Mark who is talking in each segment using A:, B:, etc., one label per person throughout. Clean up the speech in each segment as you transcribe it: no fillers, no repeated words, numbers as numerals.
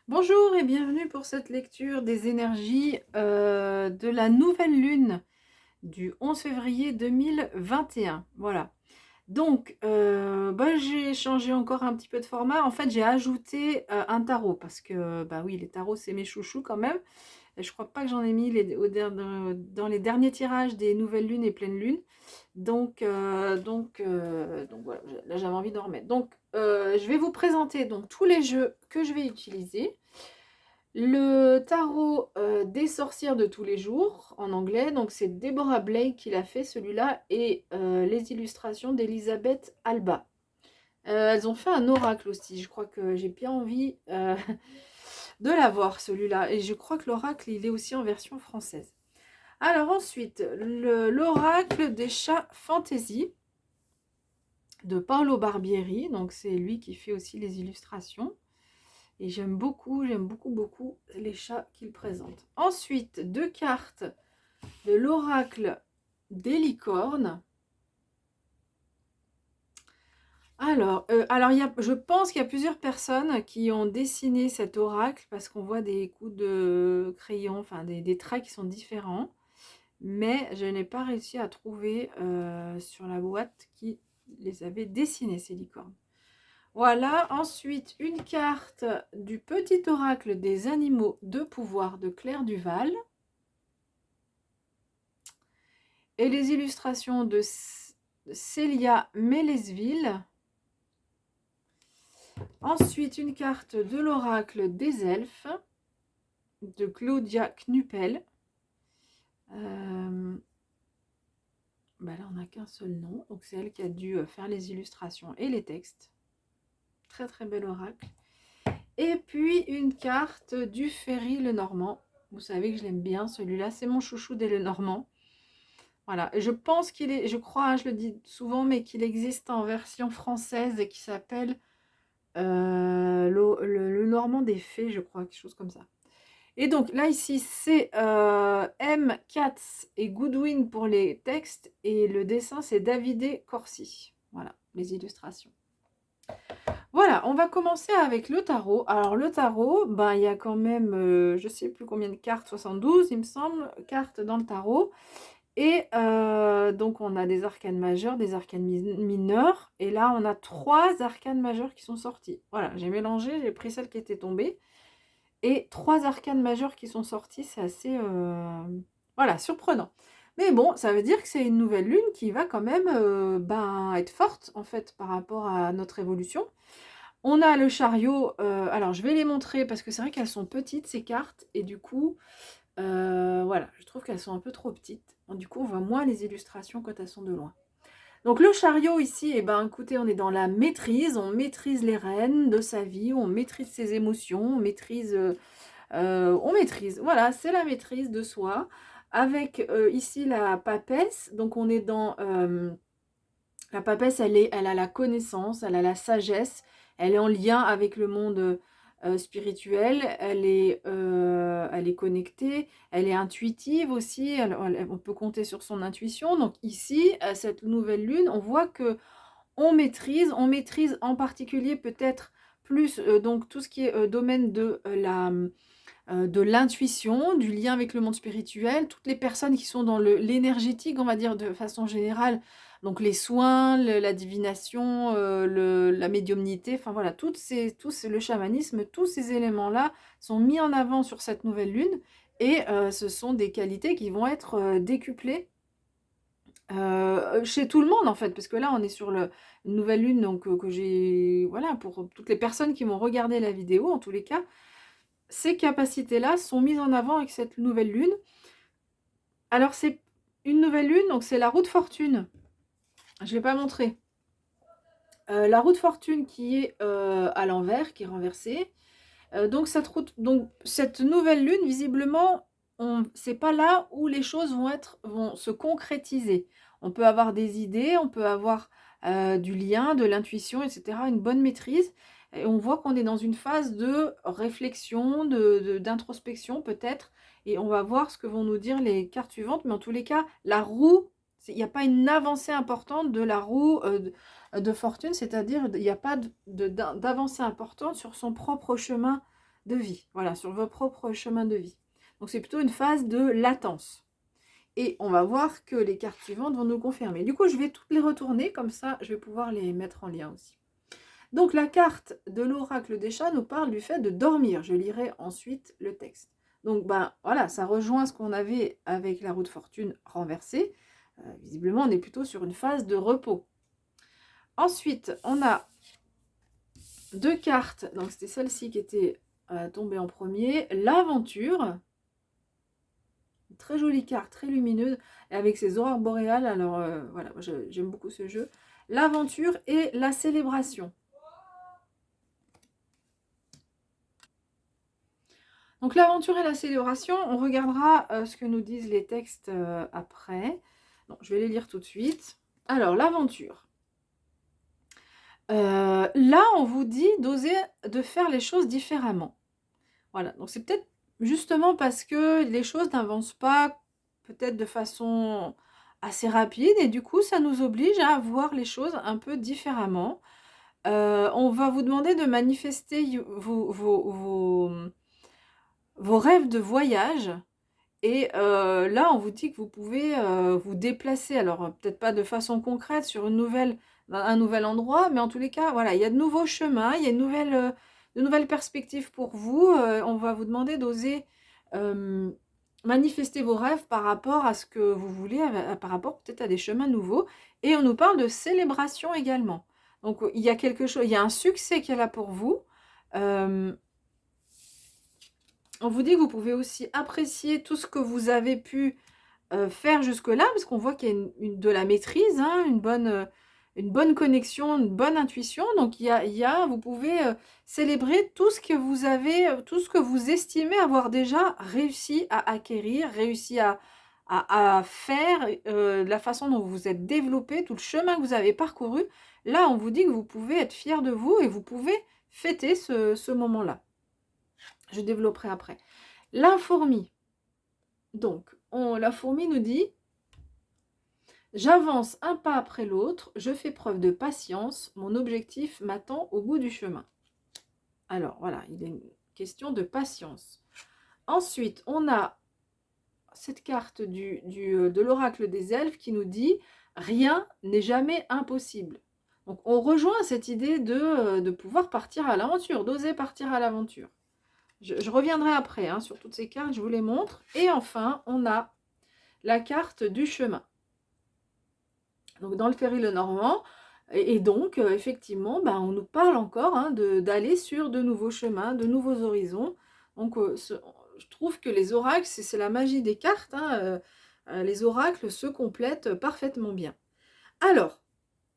A: Bonjour et bienvenue pour cette lecture des énergies de la nouvelle lune du 11 février 2021. Voilà. Donc, j'ai changé encore un petit peu de format. En fait, j'ai ajouté un tarot parce que, bah oui, les tarots, c'est mes chouchous quand même. Et je crois pas que j'en ai mis dans les derniers tirages des nouvelles lunes et pleines lunes. Donc voilà, là j'avais envie d'en remettre. Donc, je vais vous présenter donc tous les jeux que je vais utiliser. Le tarot des sorcières de tous les jours, en anglais, donc c'est Deborah Blake qui l'a fait celui-là, et les illustrations d'Elisabeth Alba. Elles ont fait un oracle aussi, je crois que j'ai bien envie de l'avoir celui-là, et je crois que l'oracle il est aussi en version française. Alors ensuite, l'oracle des chats fantasy de Paolo Barbieri, donc c'est lui qui fait aussi les illustrations. Et j'aime beaucoup, beaucoup les chats qu'il présente. Ensuite, deux cartes de l'oracle des licornes. Je pense qu'il y a plusieurs personnes qui ont dessiné cet oracle parce qu'on voit des coups de crayon, enfin des traits qui sont différents. Mais je n'ai pas réussi à trouver sur la boîte qui les avait dessinés, ces licornes. Voilà, ensuite une carte du petit oracle des animaux de pouvoir de Claire Duval. Et les illustrations de Célia Mélesville. Ensuite une carte de l'oracle des elfes de Claudia Knuppel. Là on n'a qu'un seul nom, donc c'est elle qui a dû faire les illustrations et les textes. Très très bel oracle. Et puis une carte du Ferry Lenormand. Vous savez que je l'aime bien, celui-là, c'est mon chouchou des Lenormand. Voilà, et je pense qu'il est, je crois, hein, je le dis souvent, mais qu'il existe en version française et qui s'appelle le Normand des Fées, je crois, quelque chose comme ça. Et donc là, ici, c'est M. Katz et Goodwin pour les textes, et le dessin, c'est Davide Corsi. Voilà, les illustrations. Voilà, on va commencer avec le tarot. Alors le tarot, il y a quand même, je ne sais plus combien de cartes, 72 il me semble, cartes dans le tarot. Et donc on a des arcanes majeures, des arcanes mineures. Et là on a 3 arcanes majeures qui sont sorties. Voilà, j'ai mélangé, j'ai pris celle qui était tombée. Et 3 arcanes majeures qui sont sorties, c'est assez voilà, surprenant. Mais bon, ça veut dire que c'est une nouvelle lune qui va quand même être forte en fait par rapport à notre évolution. On a le chariot, alors je vais les montrer parce que c'est vrai qu'elles sont petites ces cartes. Et du coup, voilà, je trouve qu'elles sont un peu trop petites. Bon, du coup, on voit moins les illustrations quand elles sont de loin. Donc le chariot ici, écoutez, on est dans la maîtrise. On maîtrise les rênes de sa vie, on maîtrise ses émotions, on maîtrise. Voilà, c'est la maîtrise de soi. Avec ici la papesse. Donc on est dans... la papesse, elle a la connaissance, elle a la sagesse. Elle est en lien avec le monde spirituel, elle est connectée, elle est intuitive aussi, on peut compter sur son intuition. Donc ici, cette nouvelle lune, on voit que on maîtrise en particulier peut-être plus donc tout ce qui est domaine de l'intuition, du lien avec le monde spirituel, toutes les personnes qui sont dans l'énergétique, on va dire de façon générale, donc les soins, la divination, la médiumnité, enfin voilà, le chamanisme, tous ces éléments-là sont mis en avant sur cette nouvelle lune, et ce sont des qualités qui vont être décuplées chez tout le monde en fait, parce que là on est sur une nouvelle lune, donc que j'ai, voilà, pour toutes les personnes qui vont regarder la vidéo, en tous les cas, ces capacités-là sont mises en avant avec cette nouvelle lune. Alors c'est une nouvelle lune, donc c'est la roue de fortune. Je ne vais pas montrer. La roue de fortune qui est à l'envers, qui est renversée. Donc cette nouvelle lune, visiblement, c'est pas là où les choses vont se concrétiser. On peut avoir des idées, on peut avoir du lien, de l'intuition, etc., une bonne maîtrise. Et on voit qu'on est dans une phase de réflexion, d'introspection peut-être. Et on va voir ce que vont nous dire les cartes suivantes. Mais en tous les cas, la roue, il n'y a pas une avancée importante de la roue de fortune, c'est-à-dire il n'y a pas d'avancée importante sur son propre chemin de vie, voilà, sur vos propres chemins de vie. Donc c'est plutôt une phase de latence. Et on va voir que les cartes suivantes vont nous confirmer. Du coup, je vais toutes les retourner, comme ça, je vais pouvoir les mettre en lien aussi. Donc la carte de l'oracle des chats nous parle du fait de dormir. Je lirai ensuite le texte. Donc ben voilà, ça rejoint ce qu'on avait avec la roue de fortune renversée. Visiblement, on est plutôt sur une phase de repos. Ensuite, on a deux cartes. Donc c'était celle-ci qui était tombée en premier. L'aventure. Très jolie carte, très lumineuse, et avec ses aurores boréales. Alors voilà, j'aime beaucoup ce jeu. L'aventure et la célébration. Donc l'aventure et la célébration, on regardera ce que nous disent les textes après. Donc, je vais les lire tout de suite. Alors, l'aventure. Là, on vous dit d'oser de faire les choses différemment. Voilà, donc c'est peut-être justement parce que les choses n'avancent pas peut-être de façon assez rapide et du coup, ça nous oblige à voir les choses un peu différemment. On va vous demander de manifester vos rêves de voyage. Et là, on vous dit que vous pouvez vous déplacer. Alors, peut-être pas de façon concrète sur un nouvel endroit, mais en tous les cas, voilà, il y a de nouveaux chemins, il y a de nouvelles perspectives pour vous. On va vous demander d'oser manifester vos rêves par rapport à ce que vous voulez, par rapport peut-être à des chemins nouveaux. Et on nous parle de célébration également. Donc, il y a quelque chose, il y a un succès qui est là pour vous. On vous dit que vous pouvez aussi apprécier tout ce que vous avez pu faire jusque-là, parce qu'on voit qu'il y a de la maîtrise, hein, une bonne connexion, une bonne intuition. Donc, vous pouvez célébrer tout ce que vous avez, tout ce que vous estimez avoir déjà réussi à acquérir, réussi à faire, la façon dont vous vous êtes développé, tout le chemin que vous avez parcouru. Là, on vous dit que vous pouvez être fier de vous et vous pouvez fêter ce moment-là. Je développerai après. La fourmi. Donc, la fourmi nous dit « J'avance un pas après l'autre, je fais preuve de patience, mon objectif m'attend au bout du chemin. » Alors, voilà, il est une question de patience. Ensuite, on a cette carte de l'oracle des elfes qui nous dit « Rien n'est jamais impossible ». Donc, on rejoint cette idée de pouvoir partir à l'aventure, d'oser partir à l'aventure. Je reviendrai après hein, sur toutes ces cartes, je vous les montre. Et enfin, on a la carte du chemin. Donc, dans le Ferry-le-Normand. Et donc, effectivement, on nous parle encore hein, d'aller sur de nouveaux chemins, de nouveaux horizons. Donc, je trouve que les oracles, c'est la magie des cartes. Hein, les oracles se complètent parfaitement bien. Alors,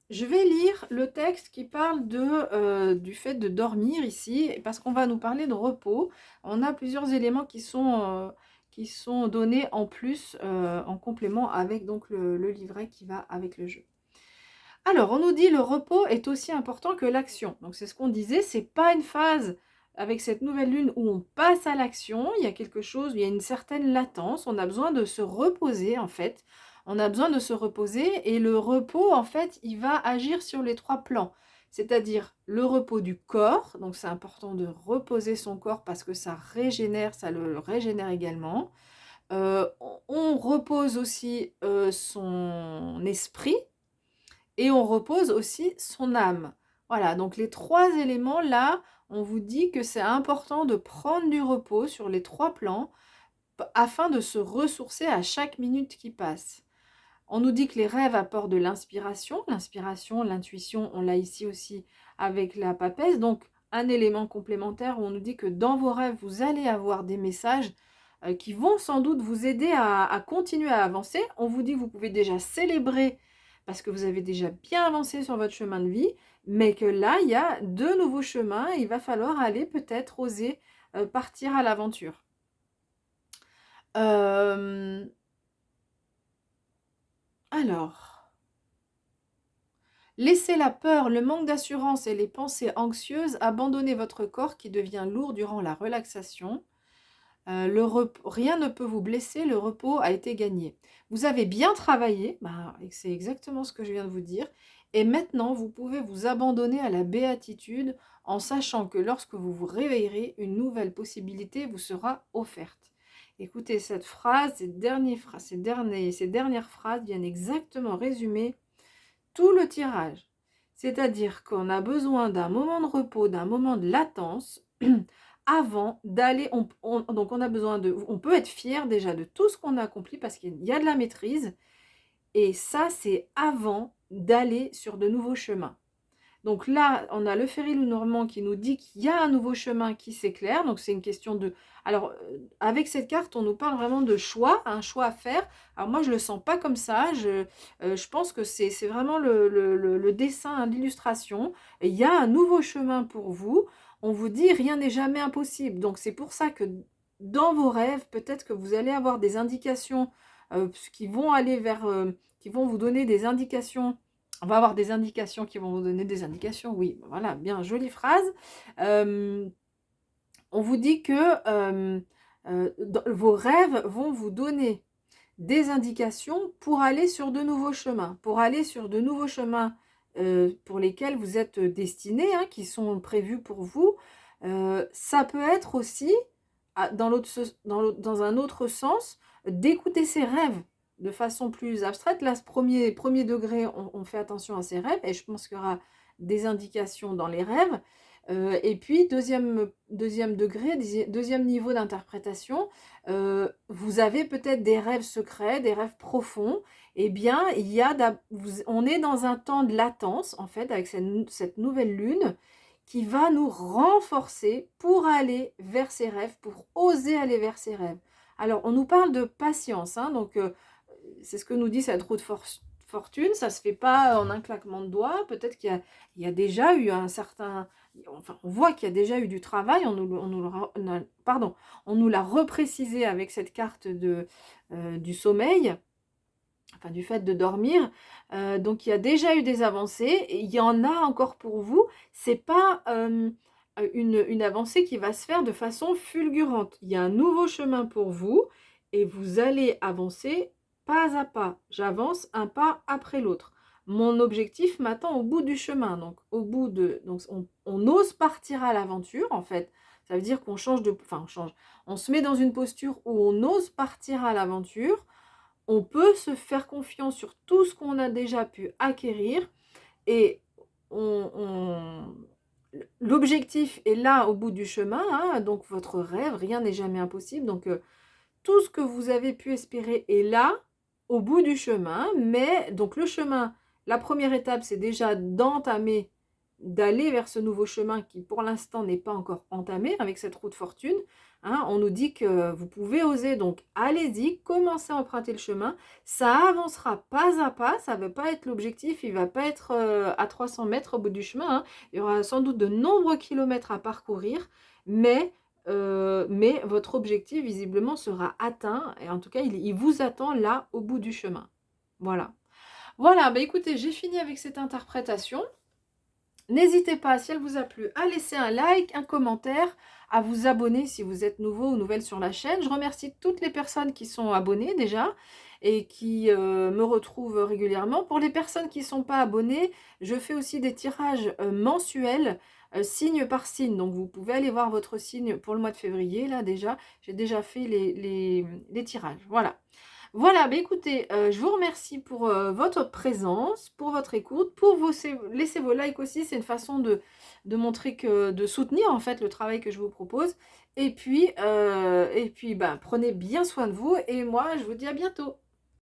A: je vais lire le texte qui parle du fait de dormir ici, parce qu'on va nous parler de repos. On a plusieurs éléments qui sont donnés en plus, en complément avec donc le livret qui va avec le jeu. Alors, on nous dit le repos est aussi important que l'action. Donc, c'est ce qu'on disait, c'est pas une phase avec cette nouvelle lune où on passe à l'action. Il y a quelque chose, il y a une certaine latence. On a besoin de se reposer en fait. On a besoin de se reposer et le repos, en fait, il va agir sur les trois plans. C'est-à-dire le repos du corps. Donc, c'est important de reposer son corps parce que ça régénère, ça le régénère également. On repose aussi son esprit. Et on repose aussi son âme. Voilà, donc les trois éléments là, on vous dit que c'est important de prendre du repos sur les trois plans afin de se ressourcer à chaque minute qui passe. On nous dit que les rêves apportent de l'inspiration. L'inspiration, l'intuition, on l'a ici aussi avec la papesse. Donc un élément complémentaire où on nous dit que dans vos rêves, vous allez avoir des messages qui vont sans doute vous aider à continuer à avancer. On vous dit que vous pouvez déjà célébrer parce que vous avez déjà bien avancé sur votre chemin de vie, mais que là, il y a de nouveaux chemins et il va falloir aller peut-être oser partir à l'aventure. Alors, laissez la peur, le manque d'assurance et les pensées anxieuses abandonner votre corps qui devient lourd durant la relaxation. Rien ne peut vous blesser, le repos a été gagné. Vous avez bien travaillé, c'est exactement ce que je viens de vous dire. Et maintenant, vous pouvez vous abandonner à la béatitude en sachant que lorsque vous vous réveillerez, une nouvelle possibilité vous sera offerte. Écoutez, cette phrase, ces dernières phrases viennent exactement résumer tout le tirage. C'est-à-dire qu'on a besoin d'un moment de repos, d'un moment de latence avant d'aller. Donc on a besoin de. On peut être fier déjà de tout ce qu'on a accompli parce qu'il y a de la maîtrise. Et ça, c'est avant d'aller sur de nouveaux chemins. Donc là, on a le Ferry-Lenormand qui nous dit qu'il y a un nouveau chemin qui s'éclaire. Donc c'est une question de... Alors, avec cette carte, on nous parle vraiment de choix, un choix à faire. Alors moi, je ne le sens pas comme ça. Je pense que c'est vraiment le dessin, hein, l'illustration. Il y a un nouveau chemin pour vous. On vous dit, rien n'est jamais impossible. Donc c'est pour ça que dans vos rêves, peut-être que vous allez avoir des indications qui vont aller vers... qui vont vous donner des indications. On va avoir des indications qui vont vous donner des indications. Oui, voilà, bien, jolie phrase. On vous dit que vos rêves vont vous donner des indications pour aller sur de nouveaux chemins. Pour aller sur de nouveaux chemins pour lesquels vous êtes destinés, hein, qui sont prévus pour vous. Ça peut être aussi, dans un autre sens, d'écouter ses rêves de façon plus abstraite. Là, ce premier degré, on fait attention à ses rêves, et je pense qu'il y aura des indications dans les rêves. Et puis, deuxième degré, deuxième niveau d'interprétation, vous avez peut-être des rêves secrets, des rêves profonds. Eh bien, on est dans un temps de latence, en fait, avec cette nouvelle lune, qui va nous renforcer pour aller vers ses rêves, pour oser aller vers ses rêves. Alors, on nous parle de patience, hein, donc c'est ce que nous dit cette roue de fortune, ça ne se fait pas en un claquement de doigts. Peut-être qu'il y a déjà eu un certain... Enfin, on voit qu'il y a déjà eu du travail, on nous l'a reprécisé avec cette carte du sommeil, enfin du fait de dormir. Donc il y a déjà eu des avancées, et il y en a encore pour vous. C'est pas une avancée qui va se faire de façon fulgurante. Il y a un nouveau chemin pour vous, et vous allez avancer pas à pas. J'avance un pas après l'autre. Mon objectif m'attend au bout du chemin. Donc, on ose partir à l'aventure, en fait. Ça veut dire qu'on change de... Enfin, on se met dans une posture où on ose partir à l'aventure. On peut se faire confiance sur tout ce qu'on a déjà pu acquérir. Et l'objectif est là, au bout du chemin. Hein, donc, votre rêve, rien n'est jamais impossible. Donc, tout ce que vous avez pu espérer est là, au bout du chemin. Mais, donc, le chemin... La première étape, c'est déjà d'aller vers ce nouveau chemin qui, pour l'instant, n'est pas encore entamé avec cette roue de fortune. Hein, on nous dit que vous pouvez oser, donc allez-y, commencez à emprunter le chemin. Ça avancera pas à pas, ça ne va pas être l'objectif, il ne va pas être à 300 mètres au bout du chemin. Hein. Il y aura sans doute de nombreux kilomètres à parcourir, mais votre objectif, visiblement, sera atteint. Et en tout cas, il vous attend là, au bout du chemin. Voilà. Voilà, bah écoutez, j'ai fini avec cette interprétation. N'hésitez pas, si elle vous a plu, à laisser un like, un commentaire, à vous abonner si vous êtes nouveau ou nouvelle sur la chaîne. Je remercie toutes les personnes qui sont abonnées déjà et qui me retrouvent régulièrement. Pour les personnes qui ne sont pas abonnées, je fais aussi des tirages mensuels, signe par signe. Donc vous pouvez aller voir votre signe pour le mois de février, là déjà. J'ai déjà fait les tirages, voilà. Voilà, bah écoutez, je vous remercie pour votre présence, pour votre écoute, pour laisser vos likes aussi. C'est une façon de montrer de soutenir en fait le travail que je vous propose. Et puis, bah, prenez bien soin de vous, et moi, je vous dis à bientôt.